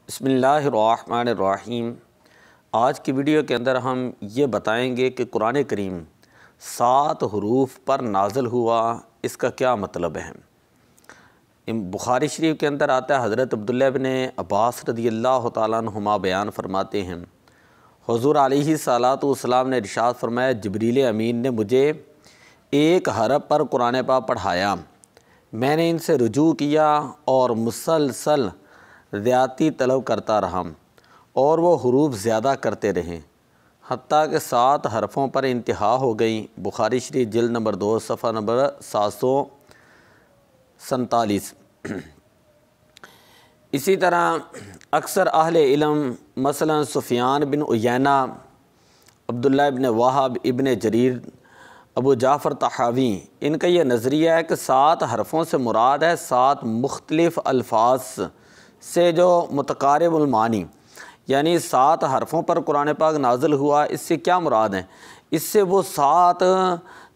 بسم اللہ الرحمن الرحیم۔ آج کی ویڈیو کے اندر ہم یہ بتائیں گے کہ قرآن کریم 7 حروف پر نازل ہوا، اس کا کیا مطلب ہے۔ بخاری شریف کے اندر آتا ہے، حضرت عبداللہ بن عباس رضی اللہ تعالیٰ عنہما بیان فرماتے ہیں، حضور علیہ الصلاۃ والسلام نے ارشاد فرمایا، جبریل امین نے مجھے ایک حرف پر قرآن پاک پڑھایا، میں نے ان سے رجوع کیا اور مسلسل زیادتی طلب کرتا رہا اور وہ حروف زیادہ کرتے رہے حتیٰ کہ 7 حرفوں پر انتہا ہو گئی۔ بخاری شریف جلد نمبر 2 صفحہ نمبر 747۔ اسی طرح اکثر اہل علم مثلا سفیان بن عیینہ، عبداللہ بن وہب، ابن جریر، ابو جعفر طحاوی، ان کا یہ نظریہ ہے کہ 7 حرفوں سے مراد ہے 7 مختلف الفاظ سے جو متقارب المعانی، یعنی 7 حرفوں پر قرآن پاک نازل ہوا۔ اس سے کیا مراد ہیں؟ اس سے وہ 7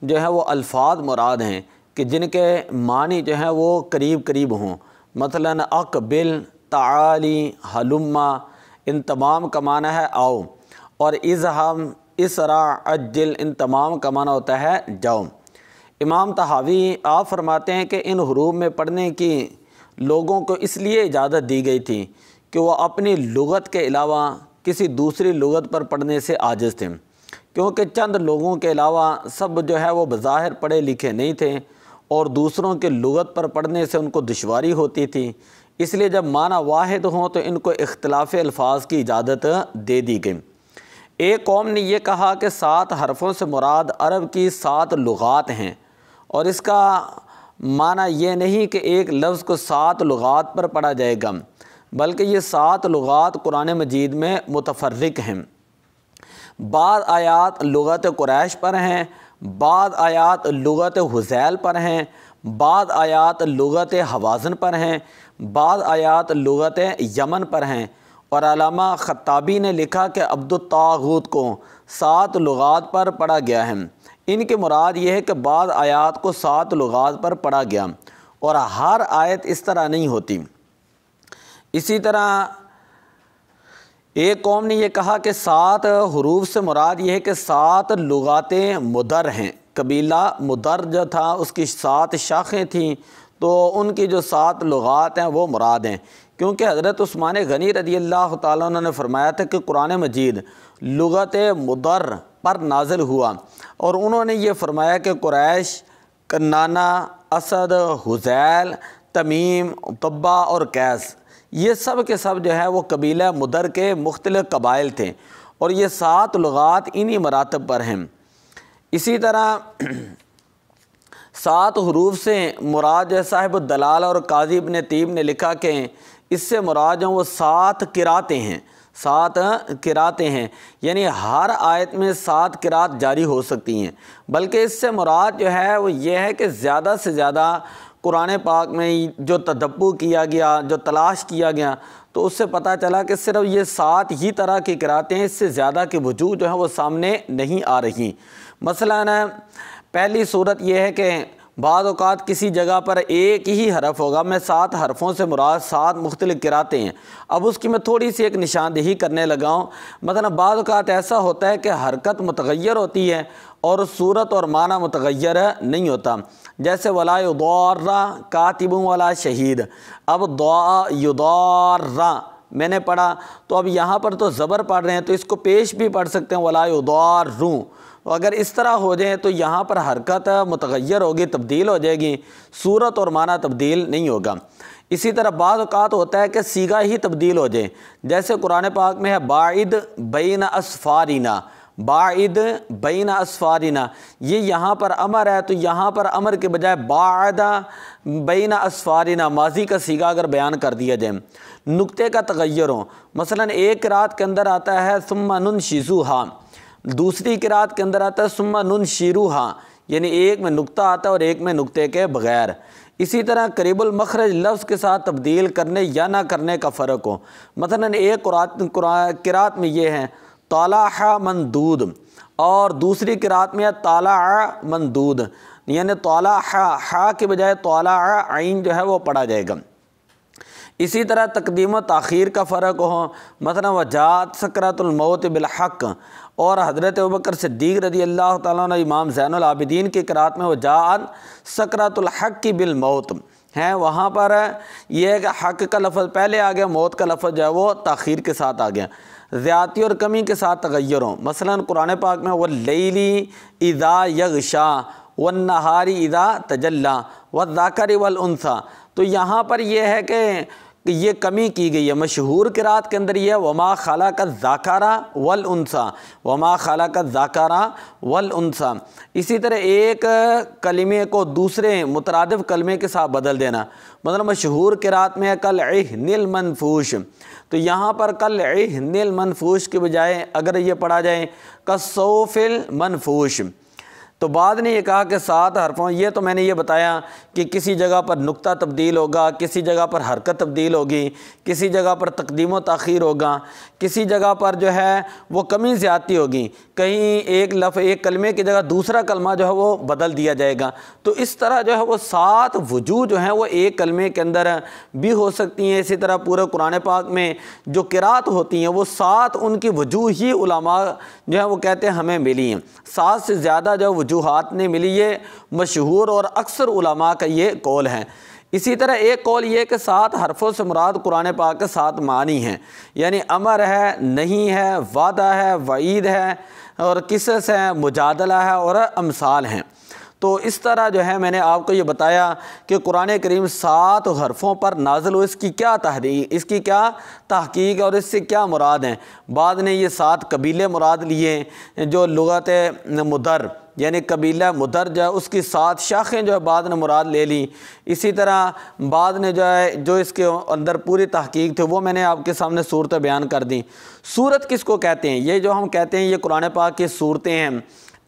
جو ہے وہ الفاظ مراد ہیں کہ جن کے معنی جو ہیں وہ قریب قریب ہوں، مثلا اقبل، تعالی، حلما، ان تمام کا معنی ہے آؤ، اور اذہب، اسرع، عجل، ان تمام کا معنی ہوتا ہے جاؤ۔ امام طحاوی آپ فرماتے ہیں کہ ان حروف میں پڑھنے کی لوگوں کو اس لیے اجازت دی گئی تھی کہ وہ اپنی لغت کے علاوہ کسی دوسری لغت پر پڑھنے سے عاجز تھے، کیونکہ چند لوگوں کے علاوہ سب جو ہے وہ بظاہر پڑھے لکھے نہیں تھے اور دوسروں کے لغت پر پڑھنے سے ان کو دشواری ہوتی تھی، اس لیے جب معنی واحد ہوں تو ان کو اختلاف الفاظ کی اجازت دے دی گئی۔ ایک قوم نے یہ کہا کہ 7 حرفوں سے مراد عرب کی 7 لغات ہیں، اور اس کا معنی یہ نہیں کہ ایک لفظ کو 7 لغات پر پڑھا جائے گا، بلکہ یہ 7 لغات قرآن مجید میں متفرق ہیں۔ بعض آیات لغت قریش پر ہیں، بعض آیات لغت حذیل پر ہیں، بعض آیات لغت حوازن پر ہیں، بعض آیات لغت یمن پر ہیں، اور علامہ خطابی نے لکھا کہ عبد الطاغوت کو 7 لغات پر پڑھا گیا ہے۔ ان کی مراد یہ ہے کہ بعض آیات کو 7 لغات پر پڑھا گیا، اور ہر آیت اس طرح نہیں ہوتی۔ اسی طرح ایک قوم نے یہ کہا کہ 7 حروف سے مراد یہ ہے کہ 7 لغات مدر ہیں۔ قبیلہ مدر جو تھا اس کی 7 شاخیں تھیں، تو ان کی جو 7 لغات ہیں وہ مراد ہیں، کیونکہ حضرت عثمان غنی رضی اللہ تعالیٰ عنہ نے فرمایا تھا کہ قرآن مجید لغت مدر پر نازل ہوا، اور انہوں نے یہ فرمایا کہ قریش، کنانہ، اسد، حذیل، تمیم، تبع اور قیس، یہ سب کے سب جو ہے وہ قبیلہ مدر کے مختلف قبائل تھے، اور یہ 7 لغات انہی مراتب پر ہیں۔ اسی طرح 7 حروف سے مراد جو صاحب الدلال اور قاضی ابن طیب نے لکھا کہ اس سے مراد جو وہ 7 قراتیں ہیں، 7 قراتیں ہیں، یعنی ہر آیت میں 7 قرات جاری ہو سکتی ہیں، بلکہ اس سے مراد جو ہے وہ یہ ہے کہ زیادہ سے زیادہ قرآن پاک میں جو تدبر کیا گیا، جو تلاش کیا گیا، تو اس سے پتہ چلا کہ صرف یہ 7 ہی طرح کی قراتیں ہیں، اس سے زیادہ کی وجوہ جو ہے وہ سامنے نہیں آ رہی۔ مثلا پہلی صورت یہ ہے کہ بعض اوقات کسی جگہ پر ایک ہی حرف ہوگا، میں 7 حرفوں سے مراد 7 مختلف قراتیں ہیں۔ اب اس کی میں تھوڑی سی ایک نشاندہی کرنے لگا ہوں۔ مثلا بعض اوقات ایسا ہوتا ہے کہ حرکت متغیر ہوتی ہے اور صورت اور معنی متغیر نہیں ہوتا، جیسے ولا یضار کاتب ولا شہید۔ اب دعا یضار میں نے پڑھا، تو اب یہاں پر تو زبر پڑھ رہے ہیں تو اس کو پیش بھی پڑھ سکتے ہیں ولا یضارون، اگر اس طرح ہو جائے تو یہاں پر حرکت متغیر ہوگی، تبدیل ہو جائے گی، صورت اور معنی تبدیل نہیں ہوگا۔ اسی طرح بعض اوقات ہوتا ہے کہ صیغہ ہی تبدیل ہو جائے، جیسے قرآن پاک میں ہے باعد بین اسفارینا، باعد بین اسفارینا، یہ یہاں پر امر ہے تو یہاں پر امر کے بجائے باعد بین اسفارینا ماضی کا صیغہ اگر بیان کر دیا جائے، نقطے کا تغیر ہو۔ مثلا ایک قرات کے اندر آتا ہے ثم ننشزوہا، دوسری قرات کے اندر آتا ہے ثم ننشروہا، یعنی ایک میں نقطہ آتا ہے اور ایک میں نقطے کے بغیر۔ اسی طرح قریب المخرج لفظ کے ساتھ تبدیل کرنے یا نہ کرنے کا فرق ہو۔ مثلا ایک قرات میں یہ ہے طالع مندود، اور دوسری قرات میں ہے طالع مندود، یعنی طالع ہا کے بجائے طالع عین جو ہے وہ پڑھا جائے گا۔ اسی طرح تقدیم و تاخیر کا فرق ہو، مثلا وجاءت سکرۃ الموت بالحق، اور حضرت ابوبکر صدیق رضی اللہ تعالیٰ عنہ امام زین العابدین کی قرات میں وجاءت سکرۃ الحق بالموت ہے، وہاں پر یہ ہے کہ حق کا لفظ پہلے آ گیا، موت کا لفظ جو ہے وہ تاخیر کے ساتھ آ گیا، زیادتی اور کمی کے ساتھ تغیر ہو۔ مثلا قرآن پاک میں واللیل اذا یغشا والنہار اذا تجلی والذکر والانثی، تو یہاں پر یہ ہے کہ یہ کمی کی گئی ہے۔ مشہور قرات کے اندر یہ ہے وما خلق الذکر والانثی، وما خلق الذکر والانثی۔ اسی طرح ایک کلمے کو دوسرے مترادف کلمے کے ساتھ بدل دینا، مطلب مشہور قرات میں ہے کالعہن المنفوش، تو یہاں پر کالعہن المنفوش کے بجائے اگر یہ پڑھا جائے کالصوف المنفوش۔ تو بعد نے یہ کہا کہ 7 حرفوں، یہ تو میں نے یہ بتایا کہ کسی جگہ پر نقطہ تبدیل ہوگا، کسی جگہ پر حرکت تبدیل ہوگی، کسی جگہ پر تقدیم و تاخیر ہوگا، کسی جگہ پر جو ہے وہ کمی زیادتی ہوگی، کہیں ایک لفظ ایک کلمے کی جگہ دوسرا کلمہ جو ہے وہ بدل دیا جائے گا۔ تو اس طرح جو ہے وہ 7 وجوہ جو ہیں وہ ایک کلمے کے اندر بھی ہو سکتی ہیں۔ اسی طرح پورے قرآن پاک میں جو قرات ہوتی ہیں وہ 7 ان کی وجوہ ہی علماء جو ہے وہ کہتے ہیں ہمیں ملی ہیں، 7 سے زیادہ جو وجوہات نہیں ملی، یہ مشہور اور اکثر علماء کا یہ قول ہے۔ اسی طرح ایک قول یہ کہ 7 حرفوں سے مراد قرآن پاک کے 7 معنی ہیں، یعنی امر ہے، نہیں ہے، وعدہ ہے، وعید ہے، اور قصص ہے، مجادلہ ہے، اور امثال ہیں۔ تو اس طرح جو ہے میں نے آپ کو یہ بتایا کہ قرآن کریم 7 حرفوں پر نازل ہو، اس کی کیا تحقیق، اس کی کیا تحقیق اور اس سے کیا مراد ہیں۔ بعد نے یہ 7 قبیلے مراد لیے، جو لغت مدر یعنی قبیلہ مدر جو ہے اس کی 7 شاخیں جو ہے بعد نے مراد لے لی۔ اسی طرح بعد نے جو ہے جو اس کے اندر پوری تحقیق تھے وہ میں نے آپ کے سامنے صورتیں بیان کر دیں۔ سورت کس کو کہتے ہیں؟ یہ جو ہم کہتے ہیں یہ قرآن پاک کی صورتیں ہیں،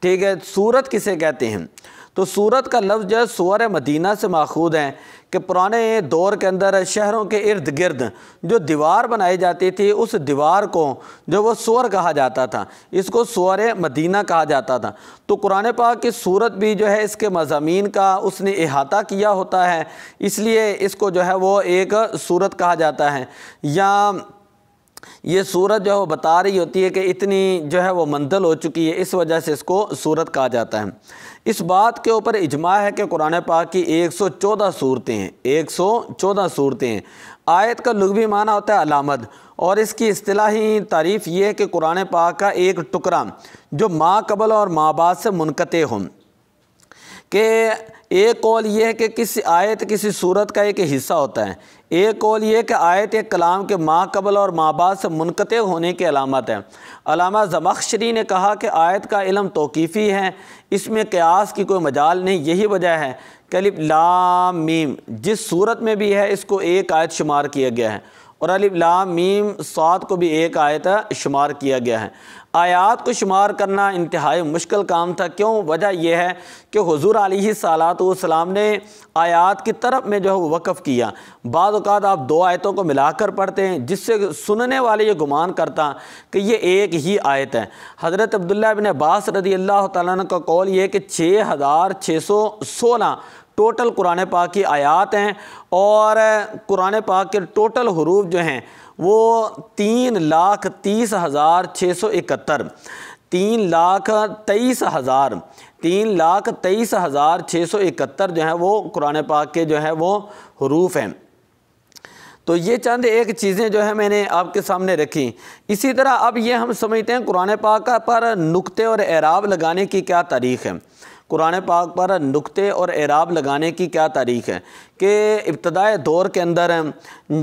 ٹھیک ہے، سورت کسے کہتے ہیں؟ تو سورت کا لفظ جو ہے سور مدینہ سے ماخوذ ہے کہ پرانے دور کے اندر شہروں کے ارد گرد جو دیوار بنائی جاتی تھی اس دیوار کو جو وہ سور کہا جاتا تھا، اس کو سور مدینہ کہا جاتا تھا۔ تو قرآن پاک کی سورت بھی جو ہے اس کے مضامین کا اس نے احاطہ کیا ہوتا ہے، اس لیے اس کو جو ہے وہ ایک سورت کہا جاتا ہے۔ یا یہ سورت جو ہے وہ بتا رہی ہوتی ہے کہ اتنی جو ہے وہ منزل ہو چکی ہے، اس وجہ سے اس کو سورت کہا جاتا ہے۔ اس بات کے اوپر اجماع ہے کہ قرآن پاک کی 114 صورتیں ہیں، 114 صورتیں ہیں۔ آیت کا لغوی معنی ہوتا ہے علامت، اور اس کی اصطلاحی تعریف یہ ہے کہ قرآن پاک کا ایک ٹکڑا جو ما قبل اور ما بعد سے منقطع ہوں، کہ ایک قول یہ ہے کہ کسی آیت کسی صورت کا ایک حصہ ہوتا ہے، ایک قول یہ ہے کہ آیت ایک کلام کے ما قبل اور ما بعد سے منقطع ہونے کی علامت ہے۔ علامہ زمخشری نے کہا کہ آیت کا علم توقیفی ہے، اس میں قیاس کی کوئی مجال نہیں، یہی وجہ ہے کہ الف لام میم جس صورت میں بھی ہے اس کو ایک آیت شمار کیا گیا ہے، اور الف لام میم صاد کو بھی ایک آیت شمار کیا گیا ہے۔ آیات کو شمار کرنا انتہائی مشکل کام تھا، کیوں؟ وجہ یہ ہے کہ حضور علیہ الصلاۃ والسلام نے آیات کی طرف میں جو ہے وہ وقف کیا۔ بعض اوقات آپ 2 آیتوں کو ملا کر پڑھتے ہیں جس سے سننے والے یہ گمان کرتا کہ یہ ایک ہی آیت ہے۔ حضرت عبداللہ ابن عباس رضی اللہ تعالیٰ عنہ کا قول یہ ہے کہ 6616 ٹوٹل قرآن پاک کی آیات ہیں، اور قرآن پاک کے ٹوٹل حروف جو ہیں وہ 3,30,671 3,23,671 جو ہیں وہ قرآن پاک کے جو ہے وہ حروف ہیں۔ تو یہ چند ایک چیزیں جو ہے میں نے آپ کے سامنے رکھی۔ اسی طرح اب یہ ہم سمجھتے ہیں قرآن پاک پر نقطے اور اعراب لگانے کی کیا تاریخ ہے۔ قرآن پاک پر نقطے اور اعراب لگانے کی کیا تاریخ ہے کہ ابتدائی دور کے اندر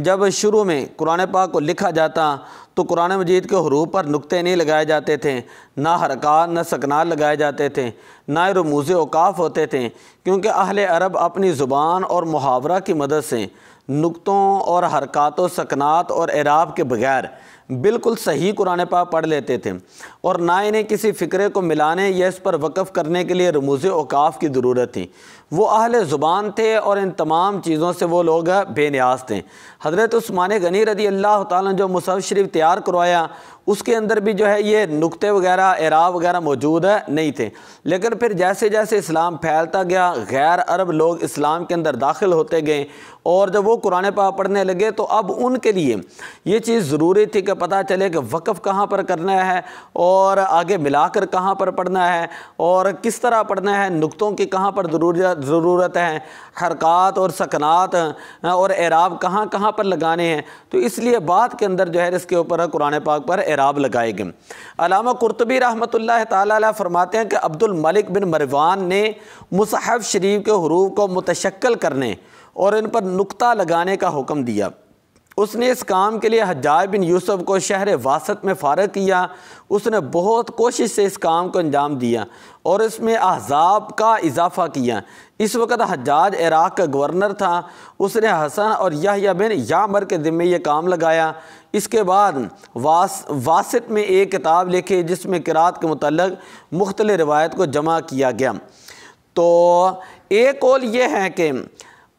جب شروع میں قرآن پاک کو لکھا جاتا تو قرآن مجید کے حروف پر نقطے نہیں لگائے جاتے تھے، نہ حرکات نہ سکنات لگائے جاتے تھے، نہ رموز اوقاف ہوتے تھے، کیونکہ اہل عرب اپنی زبان اور محاورہ کی مدد سے نقطوں اور حرکات و سکنات اور اعراب کے بغیر بالکل صحیح قرآن پاک پڑھ لیتے تھے، اور نہ انہیں کسی فکرے کو ملانے یا اس پر وقف کرنے کے لیے رموز اوقاف کی ضرورت تھی۔ وہ اہل زبان تھے اور ان تمام چیزوں سے وہ لوگ بے نیاز تھے۔ حضرت عثمان غنی رضی اللہ تعالیٰ نے جو مصحف شریف تیار کروایا اس کے اندر بھی جو ہے یہ نقطے وغیرہ اعراب وغیرہ موجود نہیں تھے، لیکن پھر جیسے جیسے اسلام پھیلتا گیا غیر عرب لوگ اسلام کے اندر داخل ہوتے گئے، اور جب وہ قرآن پاک پڑھنے لگے تو اب ان کے لیے یہ چیز ضروری تھی کہ پتہ چلے کہ وقف کہاں پر کرنا ہے اور آگے ملا کر کہاں پر پڑھنا ہے اور کس طرح پڑھنا ہے، نقطوں کی کہاں پر ضرورت ہے، حرکات اور سکنات اور اعراب کہاں کہاں پر لگانے ہیں۔ تو اس لیے بعد کے اندر جو ہے اس کے اوپر قرآن پاک پر اعراب لگائے گئے۔ علامہ قرطبی رحمۃ اللہ تعالیٰ علیہ فرماتے ہیں کہ عبد الملک بن مروان نے مصحف شریف کے حروف کو متشکل کرنے اور ان پر نقطہ لگانے کا حکم دیا۔ اس نے اس کام کے لیے حجاج بن یوسف کو شہر واسط میں فارغ کیا۔ اس نے بہت کوشش سے اس کام کو انجام دیا اور اس میں احزاب کا اضافہ کیا۔ اس وقت حجاج عراق کا گورنر تھا۔ اس نے حسن اور یحییٰ بن یعمر کے ذمے یہ کام لگایا۔ اس کے بعد واسط میں ایک کتاب لکھی جس میں قرات کے متعلق مختلف روایت کو جمع کیا گیا۔ تو ایک قول یہ ہے کہ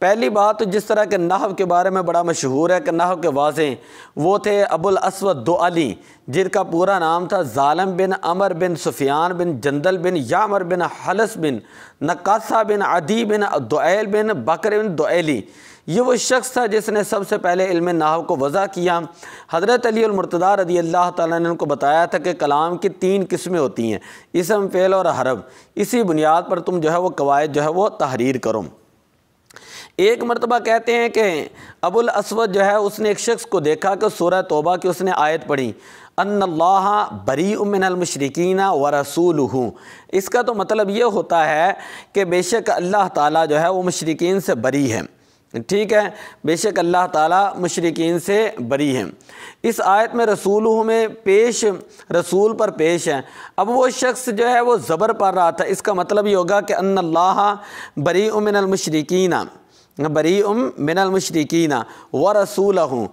پہلی بات جس طرح کے نحو کے بارے میں بڑا مشہور ہے کہ نحو کے واضح وہ تھے ابو الاسود دؤلی، جن کا پورا نام تھا ظالم بن عمر بن سفیان بن جندل بن یعمر بن حلس بن نقاصہ بن عدی بن دعیل بن بکر بن دعیلی۔ یہ وہ شخص تھا جس نے سب سے پہلے علم نحو کو وضع کیا۔ حضرت علی المرتضیٰ رضی اللہ تعالیٰ نے ان کو بتایا تھا کہ کلام کی 3 قسمیں ہوتی ہیں، اسم، فعل اور حرف۔ اسی بنیاد پر تم جو ہے وہ قواعد جو ہے وہ تحریر کرو۔ ایک مرتبہ کہتے ہیں کہ ابو الاسود جو ہے اس نے ایک شخص کو دیکھا کہ سورہ توبہ کی اس نے آیت پڑھی، ان اللہ بریء من المشرکین ورسولہ۔ اس کا تو مطلب یہ ہوتا ہے کہ بے شک اللہ تعالیٰ جو ہے وہ مشرکین سے بری ہے، ٹھیک ہے، بے شک اللہ تعالیٰ مشرکین سے بری ہے۔ اس آیت میں رسولہ میں پیش رسول پر پیش ہے۔ اب وہ شخص جو ہے وہ زبر پڑھ رہا تھا، اس کا مطلب یہ ہوگا کہ ان اللہ بریء من المشرکین بریء من المشرکین ورسولہ۔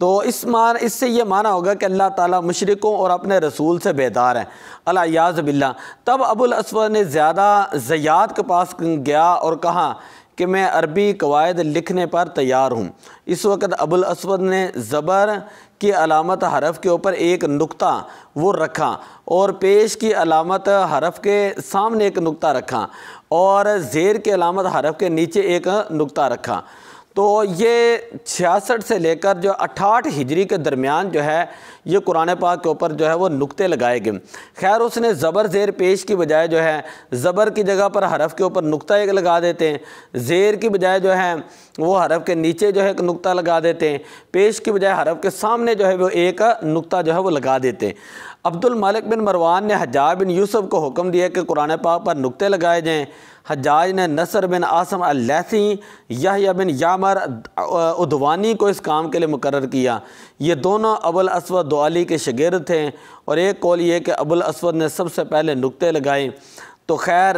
تو اس سے یہ معنی ہوگا کہ اللہ تعالیٰ مشرکوں اور اپنے رسول سے بیدار ہے، العیاذ باللہ۔ تب ابو الاسود نے زیادہ زیاد کے پاس گیا اور کہا کہ میں عربی قواعد لکھنے پر تیار ہوں۔ اس وقت ابو الاسود نے زبر کی علامت حرف کے اوپر ایک نقطہ وہ رکھا اور پیش کی علامت حرف کے سامنے ایک نقطہ رکھا اور زیر کی علامت حرف کے نیچے ایک نقطہ رکھا۔ تو یہ 66 سے لے کر جو 68 ہجری کے درمیان جو ہے یہ قرآن پاک کے اوپر جو ہے وہ نقطے لگائے گئے۔ خیر اس نے زبر زیر پیش کی بجائے جو ہے زبر کی جگہ پر حرف کے اوپر نقطہ ایک لگا دیتے ہیں، زیر کی بجائے جو ہے وہ حرف کے نیچے جو ہے ایک نقطہ لگا دیتے ہیں، پیش کی بجائے حرف کے سامنے جو ہے وہ ایک نقطہ جو ہے وہ لگا دیتے ہیں۔ عبد الملک بن مروان نے حجاج بن یوسف کو حکم دیا کہ قرآن پاک پر نقطے لگائے جائیں۔ حجاج نے نصر بن عاصم اللیثی، یحییٰ بن یعمر ادوانی کو اس کام کے لیے مقرر کیا۔ یہ دونوں ابو الاسود دؤلی کے شاگرد تھے، اور ایک قول یہ کہ ابو الاسود نے سب سے پہلے نقطے لگائے۔ تو خیر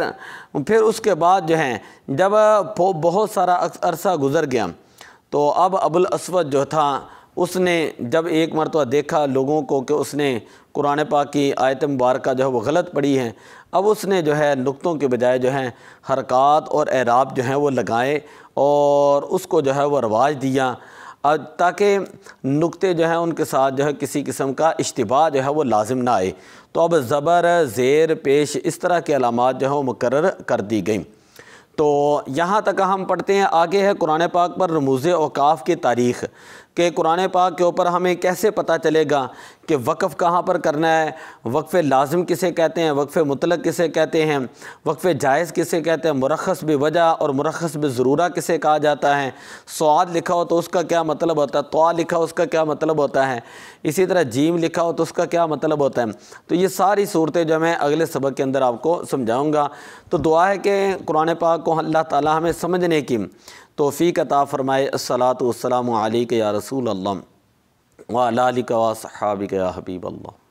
پھر اس کے بعد جو ہیں جب بہت سارا عرصہ گزر گیا تو اب ابو الاسود جو تھا اس نے جب ایک مرتبہ دیکھا لوگوں کو کہ اس نے قرآن پاک کی آیت مبارکہ جو ہے وہ غلط پڑھی ہے، اب اس نے جو ہے نقطوں کے بجائے جو ہیں حرکات اور اعراب جو ہیں وہ لگائے اور اس کو جو ہے وہ رواج دیا تاکہ نقطے جو ہیں ان کے ساتھ جو ہے کسی قسم کا اشتباہ جو ہے وہ لازم نہ آئے۔ تو اب زبر، زیر، پیش اس طرح کے علامات جو ہیں وہ مقرر کر دی گئیں۔ تو یہاں تک ہم پڑھتے ہیں، آگے ہے قرآن پاک پر رموز اوقاف کی تاریخ، کہ قرآن پاک کے اوپر ہمیں کیسے پتہ چلے گا کہ وقف کہاں پر کرنا ہے، وقف لازم کسے کہتے ہیں، وقف مطلق کسے کہتے ہیں، وقف جائز کسے کہتے ہیں، مرخص بوجہ اور مرخص بضرورہ کسے کہا جاتا ہے، صاد لکھا ہو تو اس کا کیا مطلب ہوتا ہے، طا لکھا ہو اس کا کیا مطلب ہوتا ہے، اسی طرح جیم لکھا ہو تو اس کا کیا مطلب ہوتا ہے۔ تو یہ ساری صورتیں جو میں اگلے سبق کے اندر آپ کو سمجھاؤں گا۔ تو دعا ہے کہ قرآن پاک کو اللہ تعالیٰ ہمیں سمجھنے کی توفیق عطا فرمائے۔ الصلاۃ والسلام علیک یا رسول اللہ وعلی آلک و صحابک یا حبیب اللہ۔